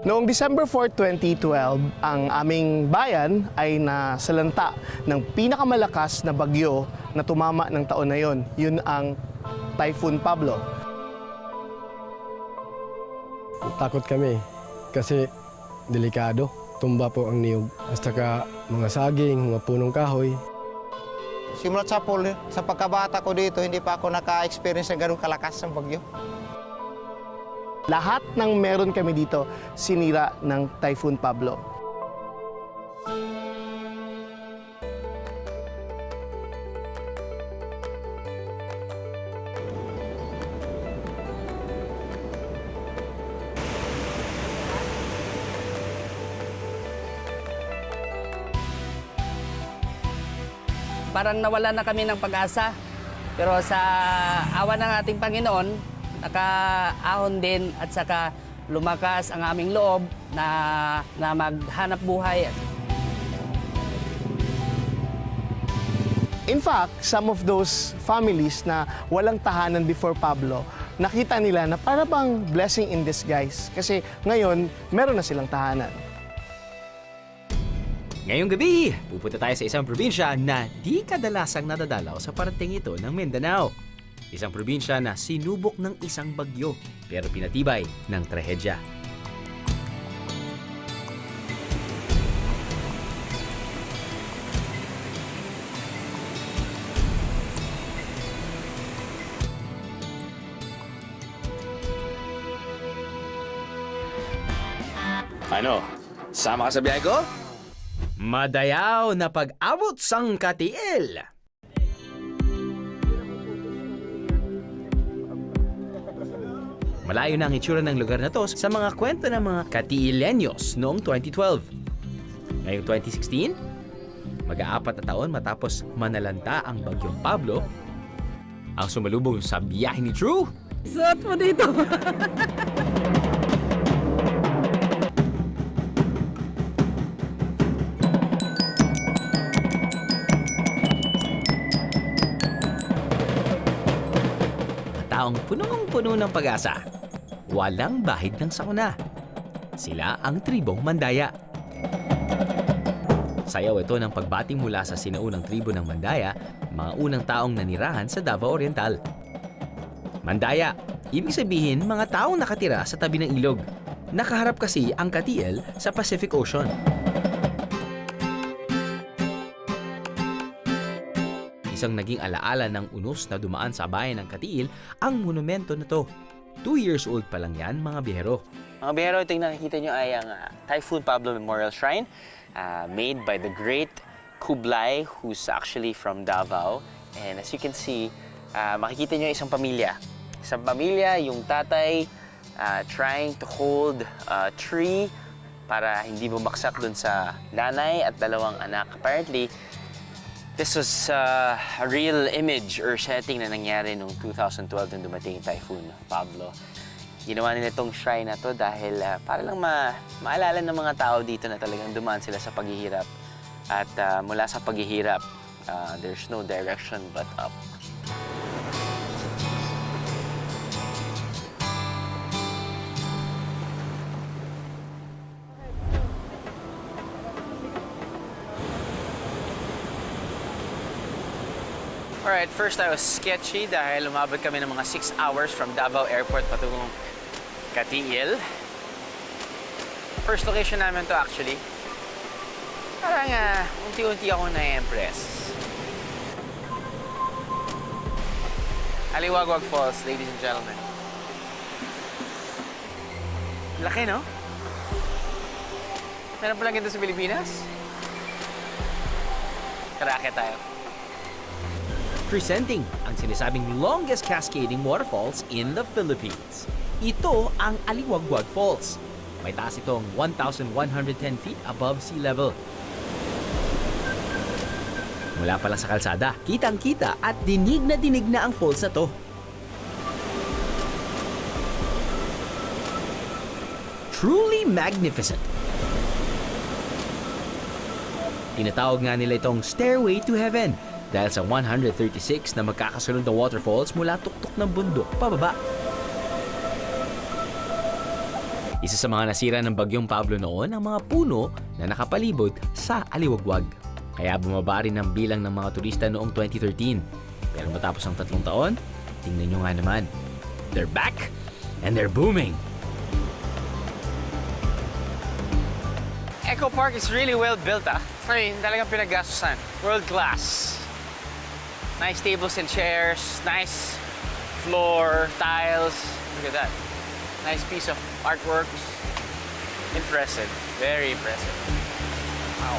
Noong December 4, 2012, ang aming bayan ay nasalanta ng pinakamalakas na bagyo na tumama ng taon na yon. Yun ang Typhoon Pablo. Takot kami kasi delikado. Tumba po ang niyog. At saka mga saging, mga punong kahoy. Simulat sa pagkabata ko dito, hindi pa ako naka-experience ng ganung kalakas ng bagyo. Lahat ng meron kami dito, sinira ng Typhoon Pablo. Parang nawala na kami ng pag-asa. Pero sa awa ng ating Panginoon, nakaahon din at saka lumakas ang aming loob na maghanap buhay. In fact, some of those families na walang tahanan before Pablo, nakita nila na para bang blessing in disguise. Kasi ngayon, meron na silang tahanan. Ngayong gabi, pupunta tayo sa isang probinsya na di kadalasang nadadalaw sa parating ito ng Mindanao. Isang probinsya na sinubok ng isang bagyo pero pinatibay ng trahedya. Ano? Sama ka sa biyahe ko? Madayaw na pag-abot sang katiil. Malayo na ang itsura ng lugar na to sa mga kwento ng mga katiilenyos noong 2012. Ngayong 2016, mag-aapat na taon matapos manalanta ang bagyong Pablo, ang sumalubong sa biyahe ni True. Suot mo dito! Taong punong-puno ng pag-asa. Walang bahid ng sakuna. Sila ang tribong Mandaya. Sayaw ito ng pagbati mula sa sinaunang tribo ng Mandaya, mga unang taong nanirahan sa Davao Oriental. Mandaya, ibig sabihin mga taong nakatira sa tabi ng ilog. Nakaharap kasi ang Katiil sa Pacific Ocean. Isang naging alaala ng unos na dumaan sa bayan ng Katiil ang monumento na to. 2 years old pa lang yan, mga bihero. Mga bihero, ito yung nakikita nyo ay ang Typhoon Pablo Memorial Shrine made by the great Kublai, who's actually from Davao. And as you can see, makikita nyo isang pamilya. Isang pamilya, yung tatay trying to hold a tree para hindi bumagsak dun sa nanay at dalawang anak. Apparently, this was a real image or setting na nangyari noong 2012 nung dumating yung Typhoon Pablo. Ginawa nila itong shrine na to dahil para lang maalala ng mga tao dito na talagang dumaan sila sa paghihirap. At mula sa paghihirap, there's no direction but up. Alright, first I was sketchy dahil lumabot kami ng mga 6 hours from Davao Airport patungong Katiil. First location namin to actually. Parang unti-unti akong na-impress. Aliwagwag Falls, ladies and gentlemen. Laki, no? Meron pa lang ito sa Pilipinas? Karakit tayo. Presenting ang sinasabing longest cascading waterfalls in the Philippines. Ito ang Aliwagwag Falls. May taas itong 1,110 feet above sea level. Mula pa lang sa kalsada, kitang-kita at dinig na ang falls na to. Truly magnificent. Tinatawag nga nila itong Stairway to Heaven dahil sa 136 na magkakasunod na waterfalls mula tuktok ng bundok pababa. Isa sa mga nasira ng bagyong Pablo noon ang mga puno na nakapalibot sa Aliwagwag. Kaya bumaba rin ang bilang ng mga turista noong 2013. Pero matapos ang 3 taon, tingnan nyo nga naman. They're back and they're booming. Echo Park is really well built, ah. I mean, talagang pinaggastusan. World class. Nice tables and chairs, nice floor, tiles. Look at that. Nice piece of artwork. Impressive. Very impressive. Wow.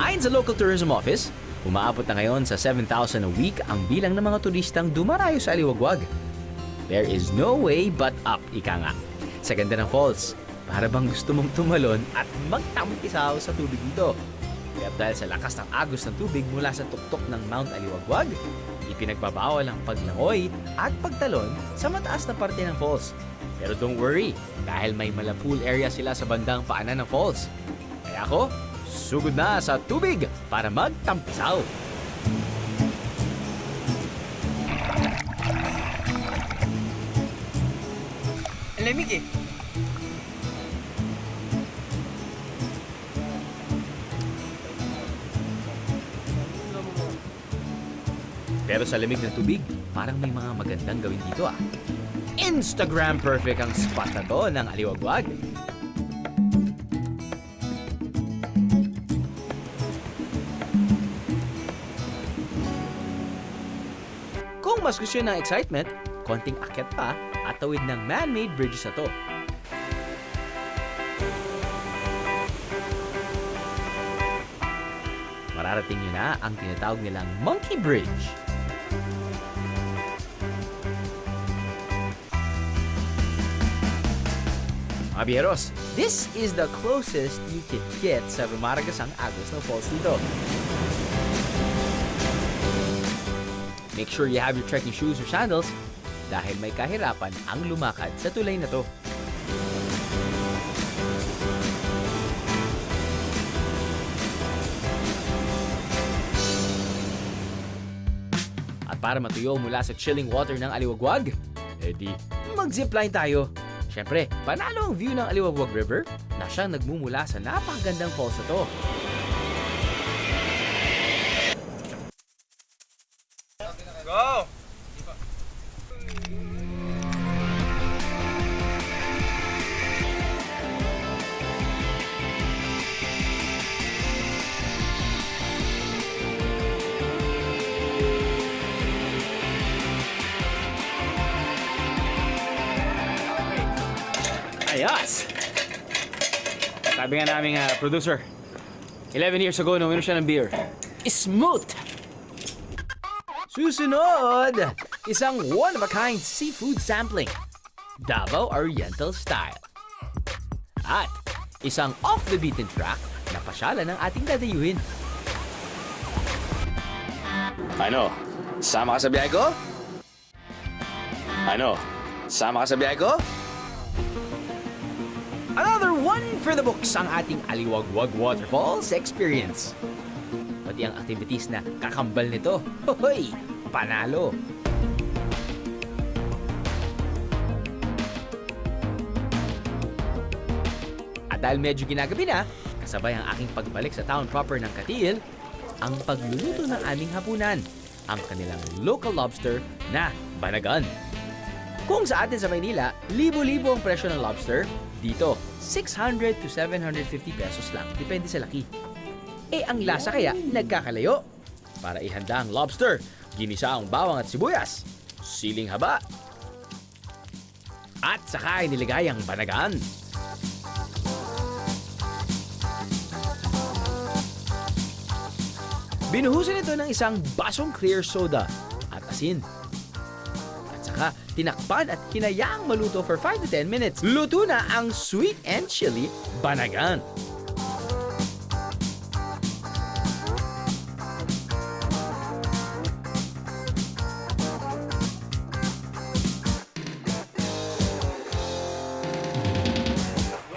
Ayon sa local tourism office, umaabot na ngayon sa 7,000 a week ang bilang ng mga turistang dumarayo sa Aliwagwag. There is no way but up, ika nga. Sa ganda ng falls, para bang gusto mong tumalon at magtampisaw sa tubig dito. Kaya dahil sa lakas ng agos ng tubig mula sa tuktok ng Mount Aliwagwag, ipinagbabawal ang paglangoy at pagtalon sa mataas na parte ng falls. Pero don't worry, dahil may malapool area sila sa bandang paanan ng falls. Kaya ako, sugod na sa tubig para magtampisaw. Ang lamig eh. Pero sa lamig ng tubig, parang may mga magandang gawin dito ah. Instagram perfect ang spot na to ng Aliwagwag. Kung mas gusto nyo ng excitement, konting akyat pa at tawid ng man-made bridges na to. Mararating nyo na ang tinatawag nilang Monkey Bridge. Mga biyeros, this is the closest you can get sa rumaragasang agos ng falls dito. Make sure you have your trekking shoes or sandals dahil may kahirapan ang lumakad sa tulay na to. At para matuyo mula sa chilling water ng Aliwagwag, edi mag-zipline tayo. Siyempre, panalo ang view ng Aliwagwag River na siyang nagmumula sa napakagandang falls na to. Go! Ayos! Sabi nga naming producer, 11 years ago, nung siya ng beer. Smooth! Susunod, isang one-of-a-kind seafood sampling, Davao Oriental style. At isang off-the-beaten track na pasyalan ng ating dadayuhin. Ano? Sama ka sa biyahe ko? Ano? Sama ka sa biyahe ko? Another one for the books ang ating Aliwagwag Waterfalls experience. Pati ang activities na kakambal nito. Hoy! Panalo! At dahil medyo ginagabi na, kasabay ang aking pagbalik sa town proper ng Katil, ang pagluluto ng aming hapunan, ang kanilang local lobster na Banagan. Kung sa atin sa Maynila, libo-libo ang presyo ng lobster, dito 600 to 750 pesos lang, depende sa laki. Eh ang lasa kaya nagkakalayo. Para ihanda ang lobster, ginisa ang bawang at sibuyas, siling haba, at saka inilagay ang Banagan. Binuhusan ito ng isang basong clear soda at asin. At saka tinakpan at hinayaang maluto for 5 to 10 minutes. Luto na ang sweet and chili Banagan.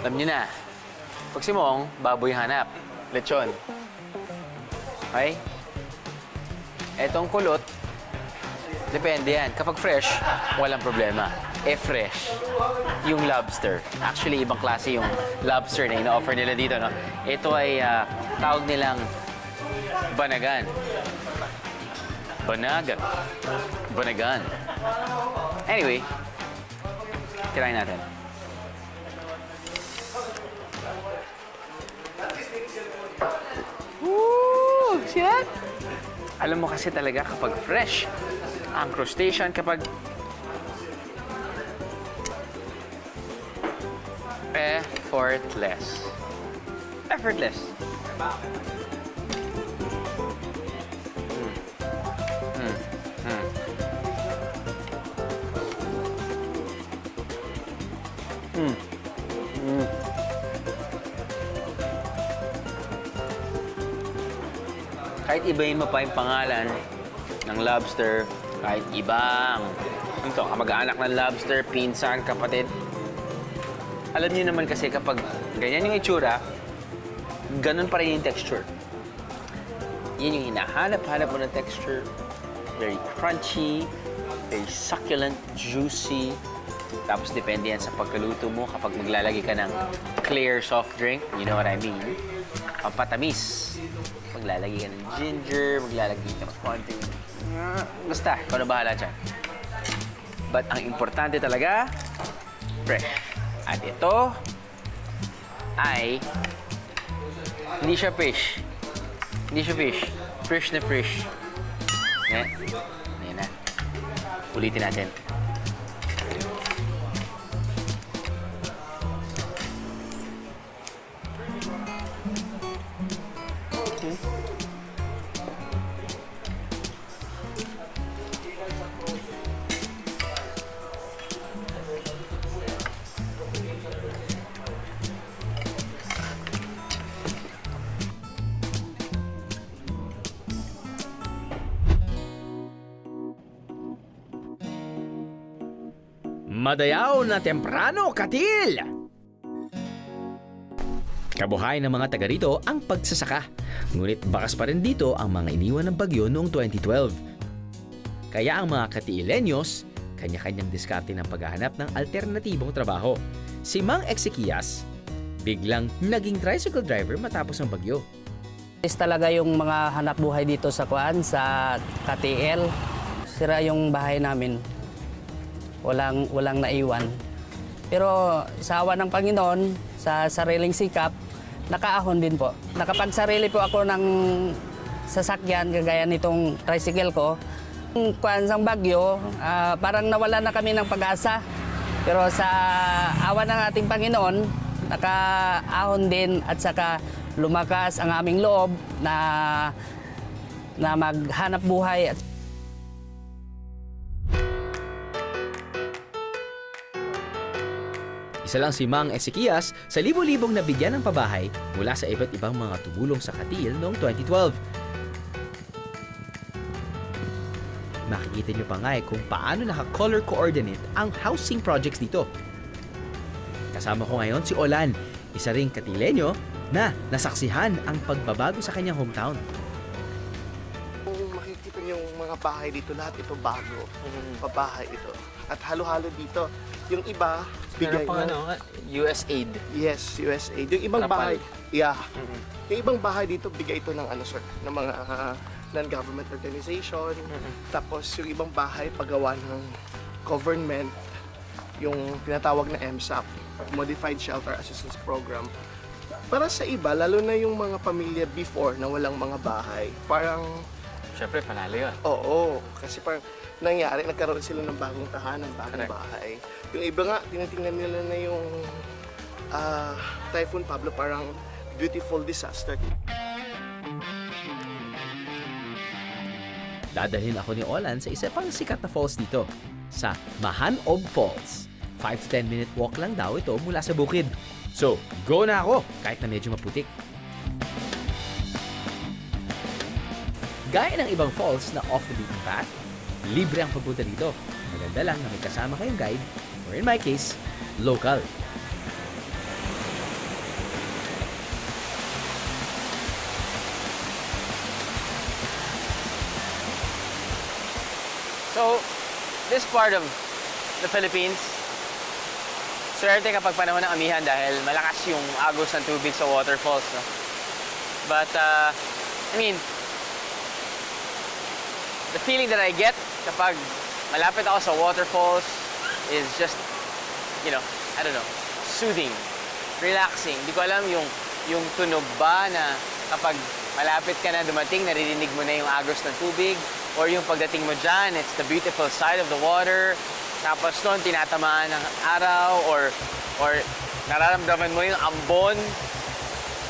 Alam niyo na, pag si Mong, baboy hanap. lechon. Okay? Etong kulot, depende yan. Kapag fresh, walang problema. Fresh, yung lobster. Actually, ibang klase yung lobster na ina-offer nila dito, no? Ito ay tawag nilang banagan. Banagan. Anyway, tirahin natin. Woo! See that? Alam mo kasi talaga kapag fresh ang crustacean, kapag effortless. Kahit ibahin mo pa yung pangalan ng lobster, kahit ibang kamag-anak ng lobster, pinsan, kapatid. Alam niyo naman kasi kapag ganyan yung itsura, ganun pa rin yung texture. Yun yung hinahanap-hanap mo ng texture. Very crunchy, very succulent, juicy. Tapos depende yan sa pagkaluto mo kapag maglalagay ka ng clear soft drink. You know what I mean? Pampatamis. Maglalagay ka ng ginger, maglalagay ka ng konting... Basta, ikaw na bahala dyan. But ang importante talaga, fresh. At ito ay hindi siya fish. Fresh na fresh. Ayan na. Ulitin natin. Madayaw na temprano, Katil! Kabuhay ng mga taga rito ang pagsasaka. Ngunit bakas pa rin dito ang mga iniwan ng bagyo noong 2012. Kaya ang mga Katilenyos, kanya-kanyang diskarte ng paghahanap ng alternatibong trabaho. Si Mang Ezequias, biglang naging tricycle driver matapos ang bagyo. Is talaga yung mga hanap buhay dito sa sa KTL. Sira yung bahay namin. Walang naiwan. Pero sa awa ng Panginoon, sa sariling sikap, nakaahon din po. Nakapagsarili po ako ng sasakyan, kagaya nitong tricycle ko. Kuwan sang bagyo, parang nawala na kami ng pag-asa. Pero sa awa ng ating Panginoon, nakaahon din at saka lumakas ang aming loob na maghanap buhay. Isa lang si Mang Ezequias sa libo-libong nabigyan ng pabahay mula sa iba't ibang mga tumulong sa Katil noong 2012. Makikita nyo pa nga kung paano naka-color coordinate ang housing projects dito. Kasama ko ngayon si Olan, isa ring Katilenyo na nasaksihan ang pagbabago sa kanyang hometown. Kung makikita niyo yung mga bahay dito, lahat ito bago. Pabahay ito. At halo-halo dito. Yung iba, bigay na. USAID. Yes, USAID. Yung ibang Napal. bahay, yeah. Yung ibang bahay dito, bigay ito ng ng mga non-government organization. Tapos yung ibang bahay, paggawa ng government, yung tinatawag na MSAP, Modified Shelter Assistance Program. Para sa iba, lalo na yung mga pamilya before na walang mga bahay, parang Siyempre, panalo yun. oo, kasi parang nangyari, nagkaroon sila ng bagong tahanan, bagong bahay. Yung iba nga, tinitingnan nila na yung Typhoon Pablo parang beautiful disaster. Dadalhin ako ni Olan sa isa pang sikat na falls dito, sa Mahanob Falls. 5 to 10 minute walk lang daw ito mula sa bukid. So, go na ako kahit na medyo maputik. Gaya ng ibang falls na off the beaten path, libre ang pagpunta dito. Maganda lang na may kasama kayong guide, or in my case, local. So, this part of the Philippines, swerte kapag panahon ng amihan dahil malakas yung agos ng tubig sa waterfalls. No? But, I mean, the feeling that I get kapag malapit ako sa waterfalls is just, you know, I don't know, soothing, relaxing. Di ko alam yung tunog ba na kapag malapit ka na dumating, naririnig mo na yung agos ng tubig, or yung pagdating mo dyan, it's the beautiful side of the water, tapos noon tinatamaan ng araw, or nararamdaman mo yung ambon,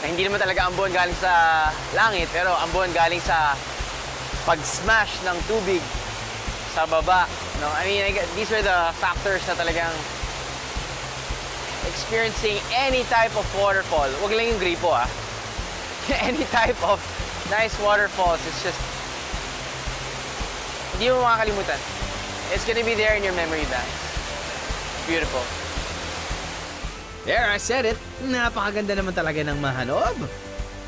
na hindi naman talaga ambon galing sa langit, pero ambon galing sa pag-smash ng tubig sa baba. No? I mean, these are the factors na talagang experiencing any type of waterfall. Huwag lang yung gripo, ah. Any type of nice waterfalls, it's just, hindi mo makakalimutan. It's gonna be there in your memory bank. Beautiful. There, I said it. Napakaganda naman talaga ng Mahanob.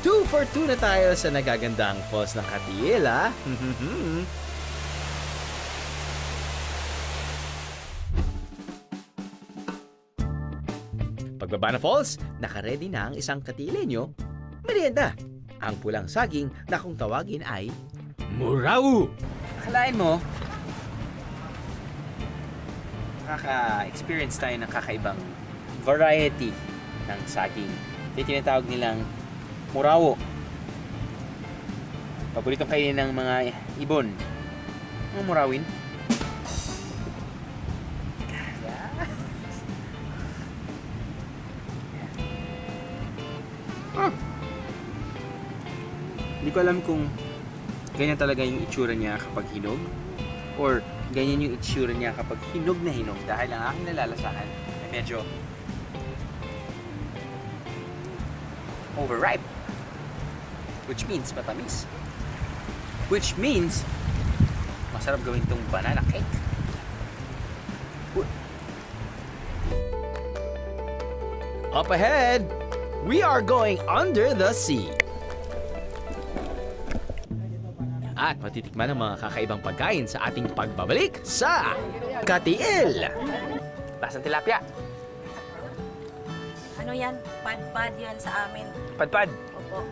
2 for 2 na tayo sa nagagandang falls ng Katiil, ha? Pagbaba na falls, nakaredy na ang isang Katiilenyo. Merienda, ang pulang saging na kung tawagin ay Murau. Akalain mo, nakaka-experience tayo ng kakaibang variety ng saging. Ito tinatawag nilang murawo. Paboritong kainin ng mga ibon. Mga murawin. Hindi ko alam kung ganyan talaga yung itsura niya kapag hinog or ganyan yung itsura niya kapag hinog na hinog dahil ang aking nalalasahan ay medyo overripe, which means matamis, which means masarap gawin itong banana cake. Up ahead, we are going under the sea. At matitikman ang mga kakaibang pagkain sa ating pagbabalik sa Katiil. Lasang tilapia. Ano yan? Padpad yan sa amin. Padpad. Opo.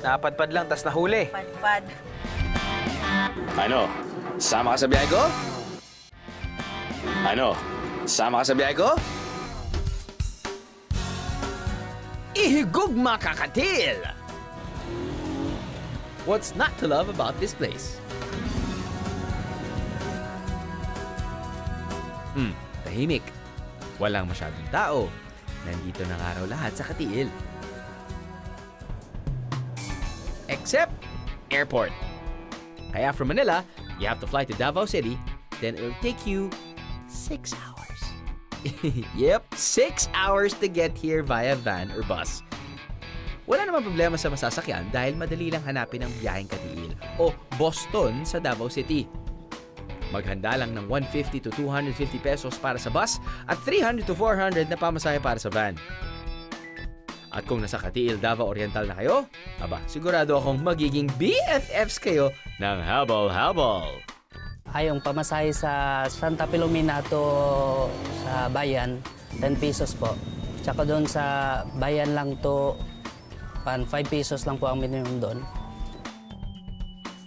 Napadpad lang, tas nahuli. Padpad. Ano? Sama ka sa biyahe ko? Ano? Sama ka sa biyahe ko? Ihigugma ka, Katiil! What's not to love about this place? Tahimik. Walang masyadong tao. Nandito na nga raw lahat sa Katiil. Except airport. Kaya from Manila, you have to fly to Davao City, then it'll take you 6 hours. Yep, 6 hours to get here via van or bus. Wala namang problema sa masasakyan dahil madali lang hanapin ang biyaheng Katiil o Boston sa Davao City. Maghanda lang ng 150 to 250 pesos para sa bus at 300 to 400 na pamasahe para sa van. At kung nasa Katiil, Davao Oriental na kayo, aba, sigurado akong magiging BFFs kayo ng habol-habol. Yung pamasahe sa Santa Filomena to sa bayan, 10 pesos po. Tsaka doon sa bayan lang to, 5 pesos lang po ang minimum doon.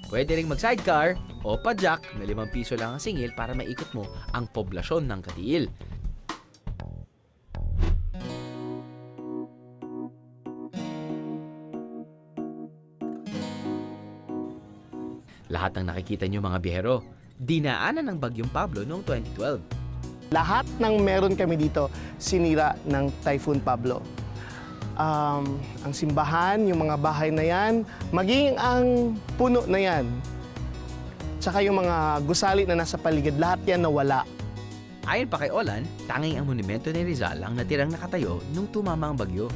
Pwede ring mag-sidecar o padjak na 5 piso lang ang singil para maikot mo ang poblasyon ng Katiil. Lahat ng nakikita nyo mga biyahero, dinaanan ng Bagyong Pablo noong 2012. Lahat ng meron kami dito, sinira ng Typhoon Pablo. Ang simbahan, yung mga bahay na yan, maging ang puno na yan. Tsaka yung mga gusali na nasa paligid, lahat yan nawala. Ayon pa kay Olan, tanging ang monumento ni Rizal ang natirang nakatayo nung tumama ang bagyo.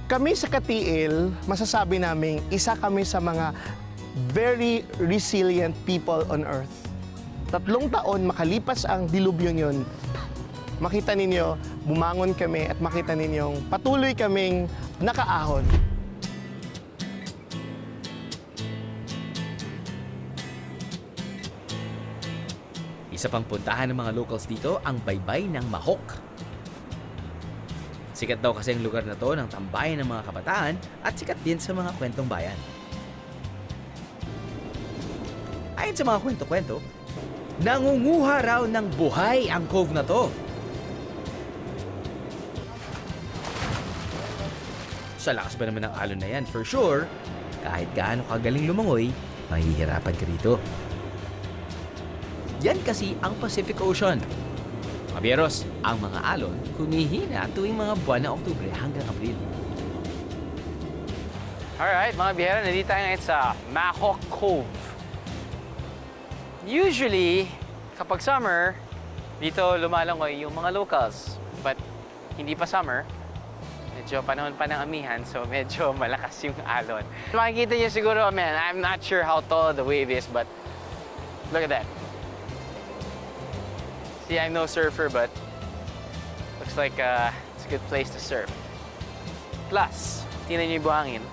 Kami sa Katiil, masasabi namin, isa kami sa mga very resilient people on earth. 3 taon makalipas ang dilubyong yun, makita ninyo, bumangon kami at makita ninyong patuloy kaming nakaahon. Isa pang puntahan ng mga locals dito ang baybay ng Mahok. Sikat daw kasi ang lugar na to ng tambayan ng mga kabataan at sikat din sa mga kwentong bayan. Ayon sa mga kwento-kwento, nangunguha raw ng buhay ang cove na to. Sa lakas ba naman ng alon na yan, for sure, kahit gaano kagaling lumangoy, mahihirapan ka rito. Yan kasi ang Pacific Ocean. Mga biyeros, ang mga alon humihina tuwing mga buwan ng Oktubre hanggang Abril. Alright, mga biyera, nandito tayo ngayon sa Mahok Cove. Usually, kapag summer, dito lumalangoy yung mga locals. But hindi pa summer, medyo panahon pa ng amihan, so medyo malakas yung alon. Makikita niyo siguro, man, I'm not sure how tall the wave is, but look at that. See, I'm no surfer, but looks like it's a good place to surf. Plus, tingnan niyo yung buhangin.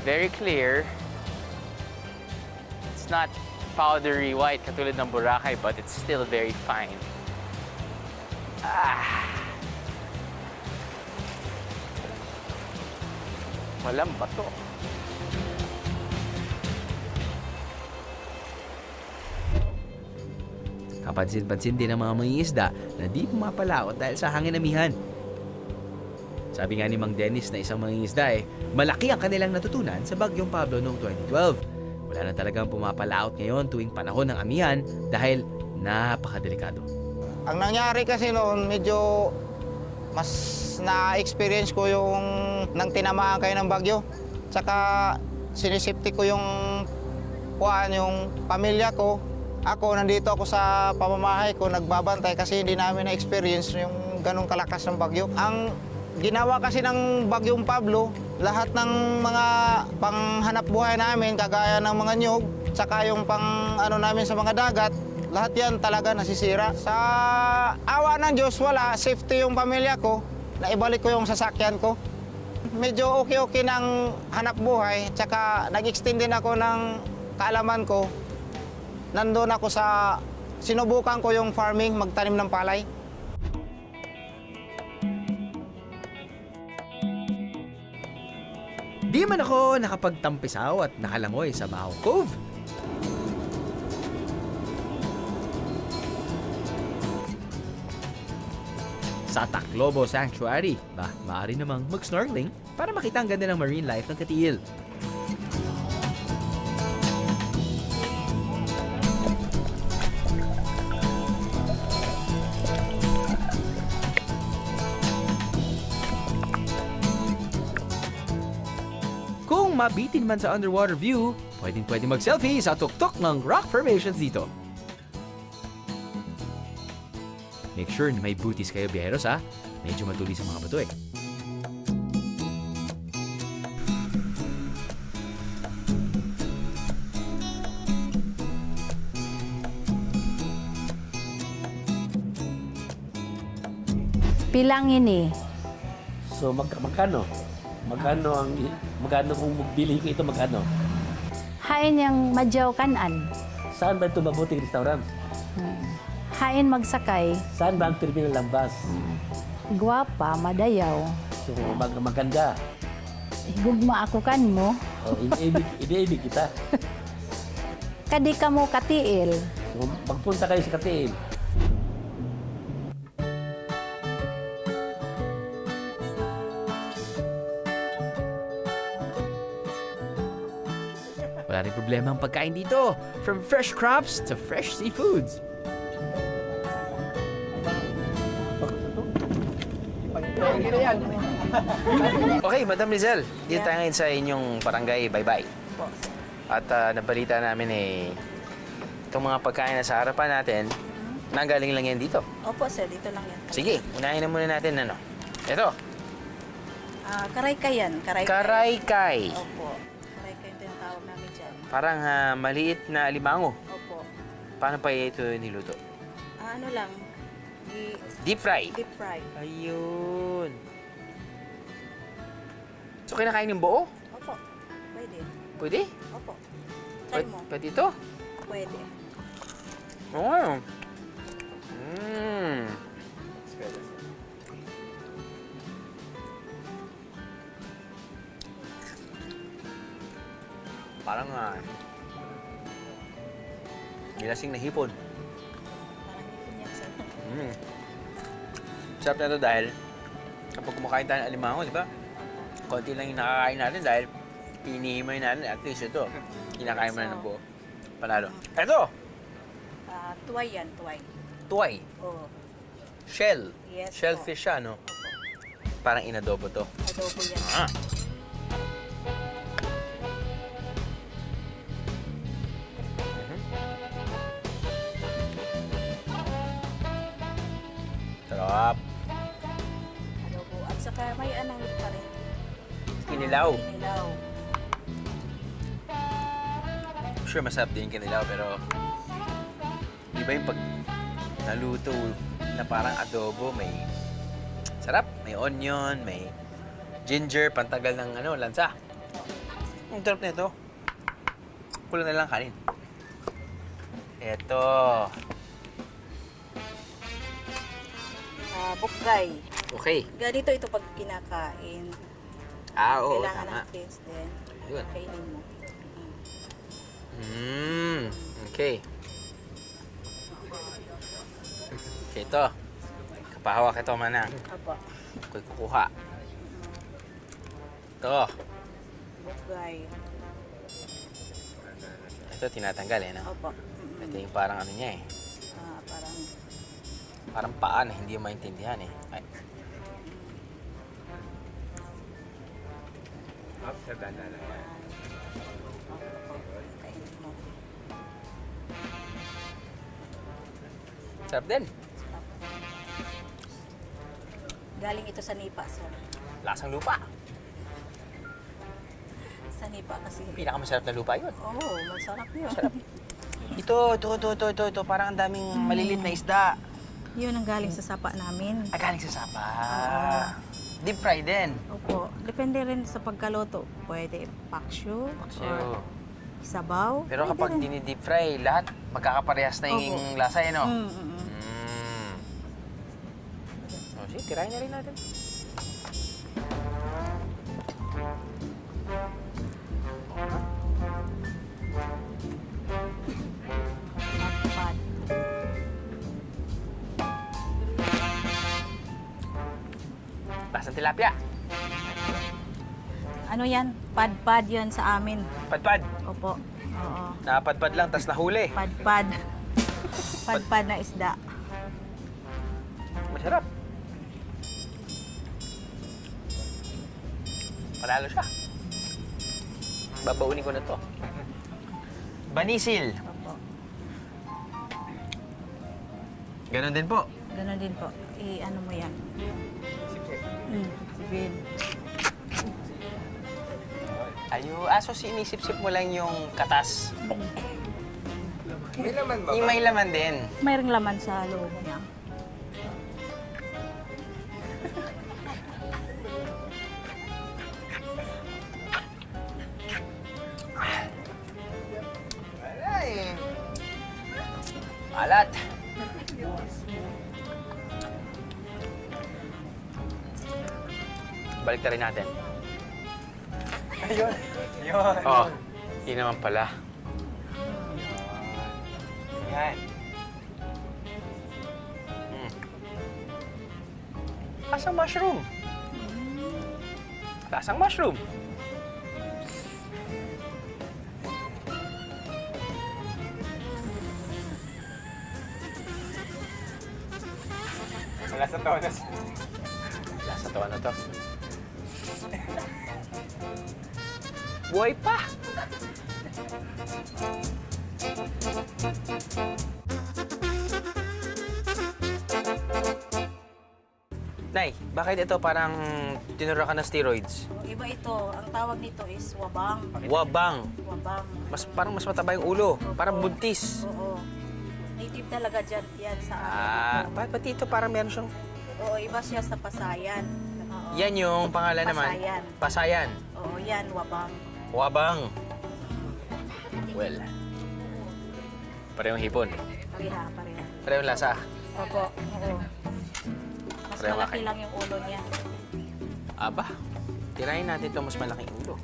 Very clear. It's not powdery white katulad ng Boracay, but it's still very fine. Walang bato. Kapansin-pansin din ng mga mangingisda na di pumapalaot dahil sa hangin amihan. Sabi nga ni Mang Dennis na isang mangingisda malaki ang kanilang natutunan sa Bagyong Pablo noong 2012. Wala na talagang pumapalaot ngayon tuwing panahon ng amihan dahil napakadelikado. Ang nangyari kasi noon, medyo mas na-experience ko yung nang tinamaan kayo ng bagyo. Tsaka sinisipti ko yung pamilya ko. Ako, nandito ako sa pamamahay ko, nagbabantay kasi hindi namin na-experience yung ganong kalakas ng bagyo. Ang ginawa kasi ng Bagyong Pablo, lahat ng mga panghanap buhay namin, kagaya ng mga nyug, tsaka yung namin sa mga dagat, lahat yan talaga nasisira. Sa awa ng Diyos, wala, safety yung pamilya ko, naibalik ko yung sasakyan ko. Medyo okay ng hanap buhay, tsaka nag-extend din ako ng kaalaman ko. Nandun ako sinubukan ko yung farming, magtanim ng palay. Di man ako nakapagtampisaw at nakalangoy sa Mahok Cove. Sa Taclobo Sanctuary, maaari namang mag-snorkeling para makita ang ganda ng marine life ng Katiil. Kung mabitin man sa underwater view, pwedeng mag-selfie sa tuktok ng rock formations dito. Make sure na may booties kayo, biyeros, ha? Medyo matulis ang mga bato eh. Pilangin eh. So magkano? Magkano kung bili ko ito, magkano? Hain yung madyaw kanan. Saan ba ito mabuting restaurant? Hain magsakay. Saan ba ang terminal lambas? Guwapa, madayaw. So maganda. Gugma ako kan mo. O, iniibig kita. Kadi ka mo katiil. So magpunta kayo sa Katiil. Wala rin problema ang pagkain dito. From fresh crops to fresh seafoods. Okay, Madam Lizelle, dito tayo ngayon sa inyong barangay Baybay. At nabalita namin itong mga pagkain na sa harapan natin, nanggaling lang yan dito. Opo sir, dito lang yan. Sige, unahin na muna natin Ito, Karaykay yan. karaykay. Opo. Karaykay ito yung tawag namin dyan. Parang maliit na alimango. Opo. Paano pa ito niluto? Ano lang, Deep fry. deep fry. Ayun. So, kinakain yung buo? Opo. Pwede. Pwede? Opo. Try mo. Pwede ito? Pwede. Oo. Mm. Parang nilasing na hipon. Parang ipin yan sa... Mm. Sarap na ito dahil kapag kumakain tayo ng alimango, di ba? Konti lang yung nakakain natin dahil hinihimay natin. At least ito, kinakain mo na ng buo. Panalo. Ito! Tuway yan, tuway. Tuway. Oo. Shell. Yes, Shellfish siya, no? Parang inadobo to. Adobo yan. Ah. Sarap. Adobo. At saka may anang pa rin. Kinilaw. Kinilaw. Sure, masarap din yung kinilaw, pero iba yung pag naluto na parang adobo. May sarap. May onion, may ginger, pantagal ng lansa. Ang sarap na ito. Kulang na lang kanin. Ito. Bukgay. Okay. Ganito ito pag kinakain. Oo, Kailangan tama. ng taste din. Yun. Kainin mo. Okay. Okay, ito. Kapahawak ito man na. Apo. Ako'y kukuha. Ito. Bukgay. Ito, tinatanggal no? Opo. Ito yung parang niya eh. Parang... Parang paa na hindi yung maintindihan eh. Ay. Kainin mo. Sarap din. Galing ito sa nipa, sir. Lasang lupa. Sa nipa kasi. Pinakamasarap na lupa yun. Oo, masarap yun. Ito. Parang ang daming malilit na isda. Yun ang galing sa sapa namin. Galing sa sapa. Deep fry din. Opo. Depende rin sa pagkaluto. Pwede paksyo. or sabaw. Pero Pwede kapag rin. dini-deep fry, lahat magkakaparehas na yung lasa eh, no? Oh, sige, tirahin na rin natin. Pad. Lasang tilapia. Ano yan? Pad-pad yan sa amin. Padpad. Opo. Oo. Napadpad lang, tas nahuli. Pad-pad. Pad-pad na isda. Masarap. Panalo siya. Babaunin ko na to. Banisil. Opo. Ganon din po. Ganon din po. Ano mo yan? Sipin. So sinisip-sip mo lang yung katas. May laman ba? Yung may laman din. Mayroong laman sa loob niya. Alat. Balik na rin natin. Ayun. Yun. Oh, yun naman pala. Yan. Lasang mushroom. Lasang mushroom. Lasa tawa na. Lasa tawa na to. Buhay pa! Nay, bakit ito parang tinura ka ng steroids? Iba ito. Ang tawag nito is wabang. Wabang. Wabang. Parang mas mataba yung ulo. Parang buntis. Oo. Native talaga dyan yan sa Pati ito parang meron siyang... Oo, iba siya sa pasayan. Oo. Yan yung pangalan naman. Pasayan. Pasayan. Oo, yan, wabang. Wabang. Well. Parehong hipon. Pareha. Parehong lasa. Opo, oo. Mas Pareho malaki kayo. lang yung ulo niya. Aba, tirahin natin ito mas malaking ulo.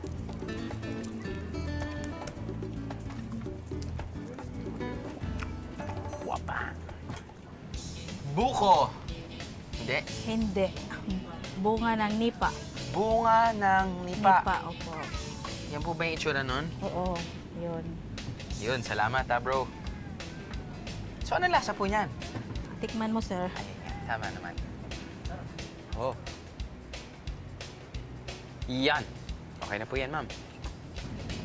Wapa. Buko. Hindi. Hindi. Bunga ng nipa. Bunga ng nipa. Opo. Yan po ba yung itsura nun? Oo, yun. Yun, salamat ha, bro. So, ano lasa po niyan? Tikman mo, sir. Ay, yan. Tama naman. Oh. Yan. Okay na po yan, ma'am.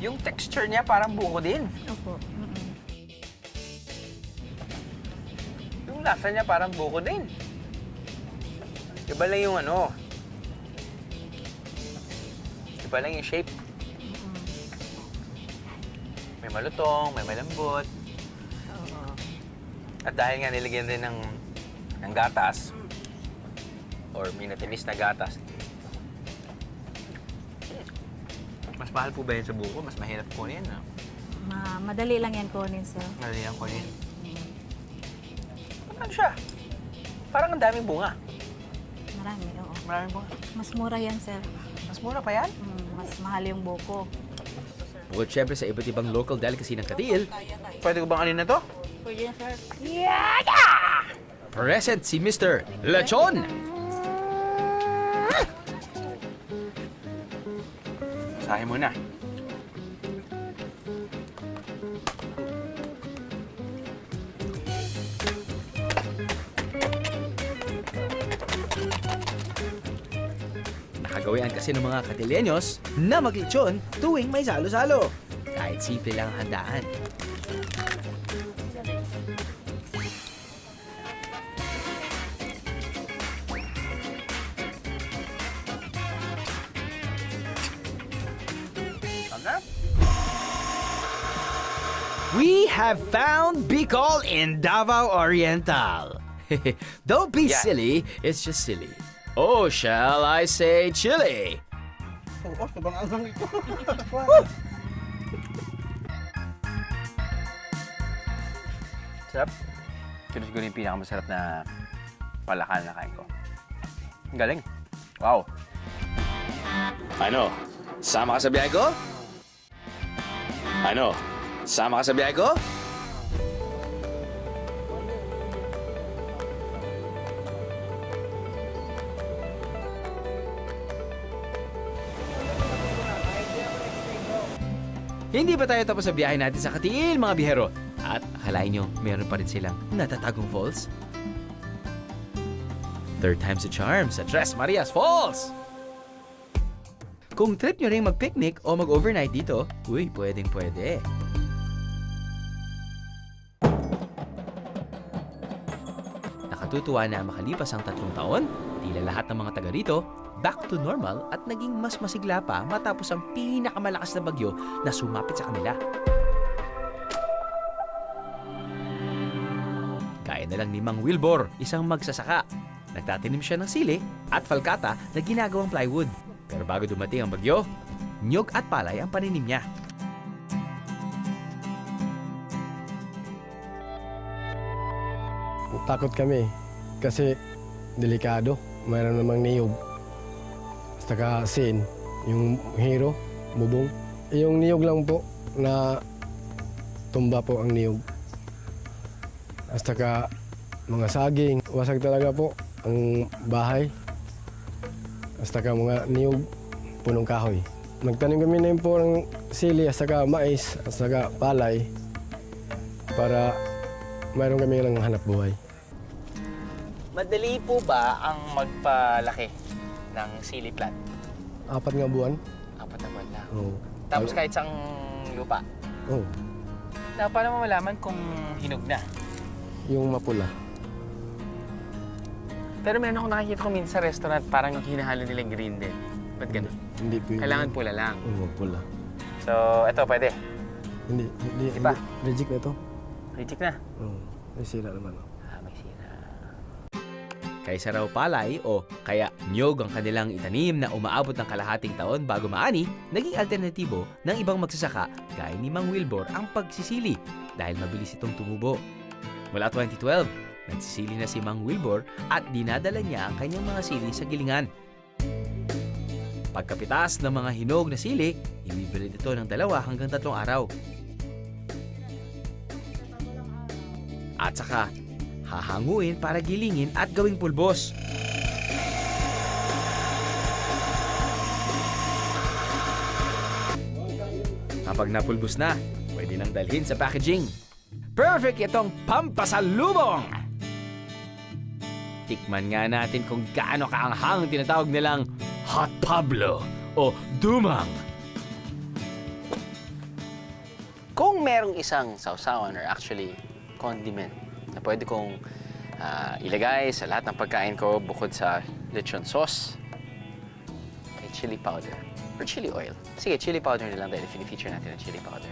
Yung texture niya parang buko din. Opo. Yung lasa niya parang buko din. Iba lang yung ano. Iba lang yung shape. May malutong, may malambot. Oo. At dahil nga nilagyan din ng gatas, or minatinis na gatas, mas mahal po ba yan sa buko? Mas mahirap kunin, no? Madali lang yan kunin, sir. Madali ang kunin. Ano siya? Parang ang daming bunga. Marami, oo. Maraming bunga. Mas mura yan, sir. Mas mura pa yan? Mas mahal yung buko. Bukod syempre sa iba't ibang local delicacy ng Katiil, Pwede ko bang anin na to? Pwede yan, sir. present si Mr. Lechon! Sahin mo na. Nakagawian kasi ng mga Katilenyos na maglechon tuwing may salo-salo. Kahit simple lang ang handaan. We have found Bicol in Davao Oriental. Don't be Yeah. silly, it's just silly. Oh, shall I say chili? Oo, sobrang angang ito. Sarap. Ito siguro yung pinakamasarap na palakal na kain ko. Ang galing. Wow. Ano? Sama ka sa biyahe ko? Ano? Sama ka sa biyahe ko? Hindi pa tayo tapos sa biyahe natin sa Katiil, mga bihero. At akalain nyo, meron pa rin silang natatagong falls? Third time's a charm sa Tres Marias Falls! Kung trip nyo rin mag-picnic o mag-overnight dito, uy, pwedeng-pwede. Nakatutuwa na makalipas ang 3 taon, tila lahat ng mga taga rito, back to normal at naging mas masigla pa matapos ang pinakamalakas na bagyo na sumapit sa kanila. Kaya na lang ni Mang Wilbur, isang magsasaka. Nagtatanim siya ng sili at falkata na ginagawang plywood. Pero bago dumating ang bagyo, nyog at palay ang paninim niya. Takot kami kasi delikado. Mayroon namang niyog. Basta ka sin, yung hero, bubong. Yung niyog lang po na tumba po ang niyog. Basta ka mga saging, wasag talaga po ang bahay. Basta ka mga niyog, punong kahoy. Nagtanim kami na po ng sili, basta ka mais, basta ka palay para mayroon kami lang hanap buhay. Madali po ba ang magpalaki ng sili plant? 4 nga buwan. 4 na buwan lang. Oo. Tapos kahit sang lupa. Oo. Na, paano mo malaman kung hinog na? Yung mapula. Pero meron ako nakikita ko minsan sa restaurant, parang hinahalo nilang green din. Ba't ganun? Hindi po yun. Kailangan pula lang. Oo, pula. So, eto, pwede. Hindi pa? Reject na ito. Reject na. Oo. May sira naman. May sira. Kaysa raw palay o kaya nyog ang kanilang itanim na umaabot ng kalahating taon bago maani, naging alternatibo ng ibang magsasaka gaya ni Mang Wilbur ang pagsisili dahil mabilis itong tumubo. Mula 2012, nagsisili na si Mang Wilbur at dinadala niya ang kanyang mga sili sa gilingan. Pagkapitas ng mga hinog na sili, ibibili ito ng 2 hanggang 3 araw. At saka, hahanguin para gilingin at gawing pulbos. Kapag napulbos na, pwede nang dalhin sa packaging. Perfect itong pampasalubong! Tikman nga natin kung gaano kaanghang tinatawag nilang Hot Pablo o Dumang. Kung merong isang sausawan or actually condiment na pwede kong ilagay sa lahat ng pagkain ko bukod sa lechon sauce, ay chili powder or chili oil. Sige, chili powder na lang dahil feature natin ang chili powder.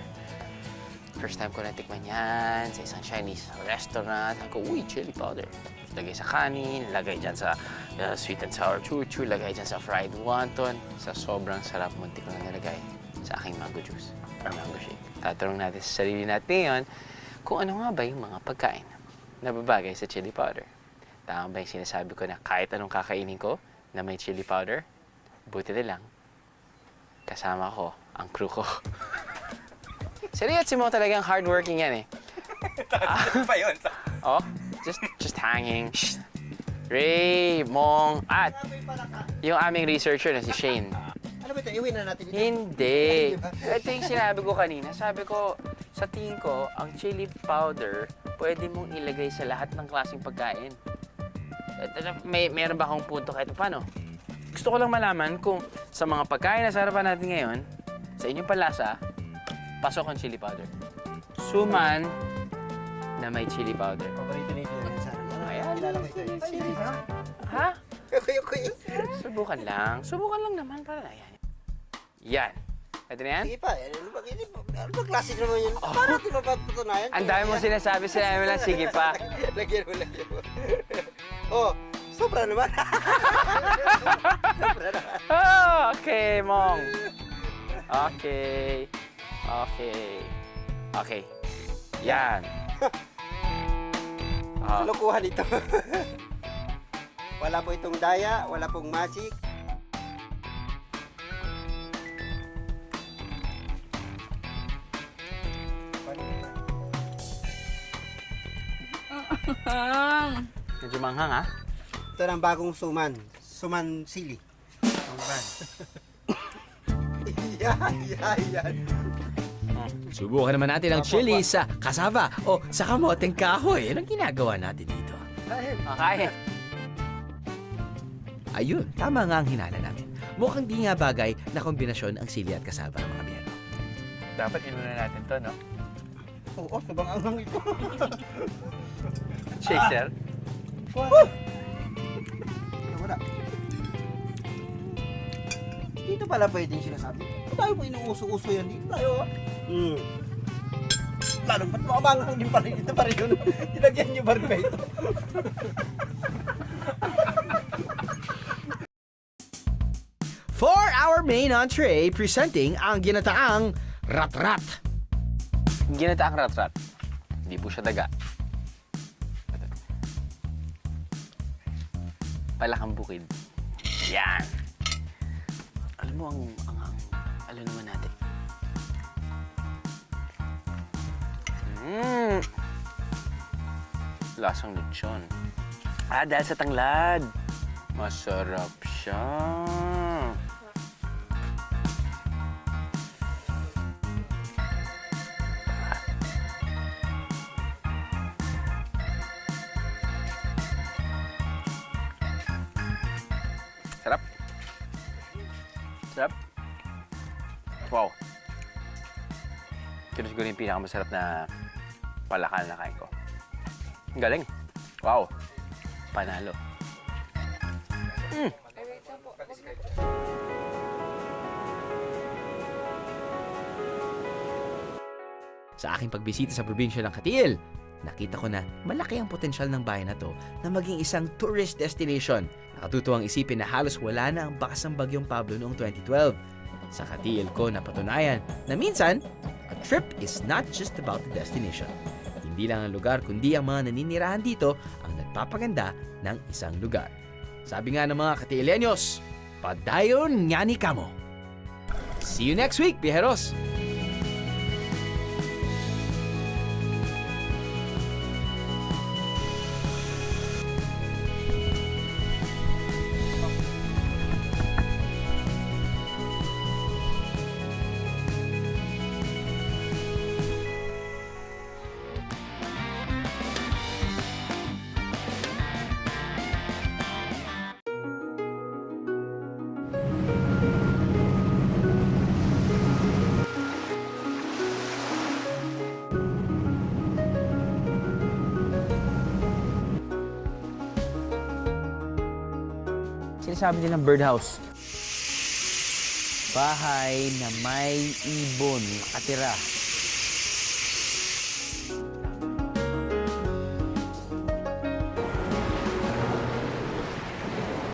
First time ko natikman yan sa isang Chinese restaurant. Ako, uy, chili powder. Lagay sa kanin, lagay dyan sa sweet and sour chuchu, lagay dyan sa fried wonton. Sa sobrang sarap, munti ko na nilagay sa aking mango juice or mango shake. Tatanong natin sa sarili natin ngayon kung ano nga ba yung mga pagkain na babagay sa chili powder. Tama ba yung sinasabi ko na kahit anong kakainin ko na may chili powder, buti na lang, kasama ko ang crew ko. Seryoso mo talagang hardworking yan eh. Pa yun. Oh, just hanging. Shh. Ray, Mong, at yung aming researcher na si Shane. Ano ba ito? Iwi na natin Hindi. Ito yung sinabi ko kanina. Sabi ko, sa tingin ko, ang chili powder, pwede mong ilagay sa lahat ng klaseng pagkain. Meron ba akong punto kahit paano? Gusto ko lang malaman kung sa mga pagkain na sa harapan natin ngayon, sa inyong panlasa, pasok ang chili powder. Suman na may chili powder. Paborito ni Julian sa Ayan. Kilala ko ito. Ha? Kuya. Subukan lang. Subukan lang naman para yan. Yan. Pwede na yan? Sige pa, ano ba klase naman yun? Paano natin mapatutunayan? Ang dami mo sinasabi mo lang, sige pa. Lagyan mo. Oh, sobra naman. Oh, okay, Mong. Okay. Yan. Lokohan ito. Wala po itong daya, wala pong magic. Medyo manghang, ha? Ito ang bagong suman. Suman sili. Ang brand. Yan. Subukan naman natin ang chili sa kasava o sa kamoteng kahoy. Anong ginagawa natin dito? Kaya. Ayun, tama nga ang hinala namin. Mukhang di nga bagay na kombinasyon ang sili at kasava, mga biyero. Dapat inuna natin to, no? Oo, sabang anghang ito. Shake, sir. Wala. Dito pala pwedeng sinasabi. Tayo po inuuso-uso yan. Dito tayo. Lalo ba't makabangang din pa rin ito pa rin yun. Tinagyan niyo ba rin ba ito? For our main entree, presenting ang ginataang rat-rat. Ginataang rat-rat. Hindi po siya daga. Palakang bukid. Yan. Alam mo, ano naman natin? Lasang lechon. Dahil sa tanglad. Masarap siya. Sarap. Sarap. Wow. Ito siguro yung pinakamasarap na palakal na kain ko. Ang galing. Wow. Panalo. Sa aking pagbisita sa probinsya ng Katiil, nakita ko na malaki ang potensyal ng bayan na to na maging isang tourist destination. Nakatutuwang isipin na halos wala na ang bakas ng Bagyong Pablo noong 2012. Sa Katiil ko napatunayan na minsan, a trip is not just about the destination. Hindi lang ang lugar kundi ang mga naninirahan dito ang nagpapaganda ng isang lugar. Sabi nga ng mga Katielenyos, padayon nga ni kamo. See you next week, Pijeros! Sinasabi din ng birdhouse. Bahay na may ibon nakatira.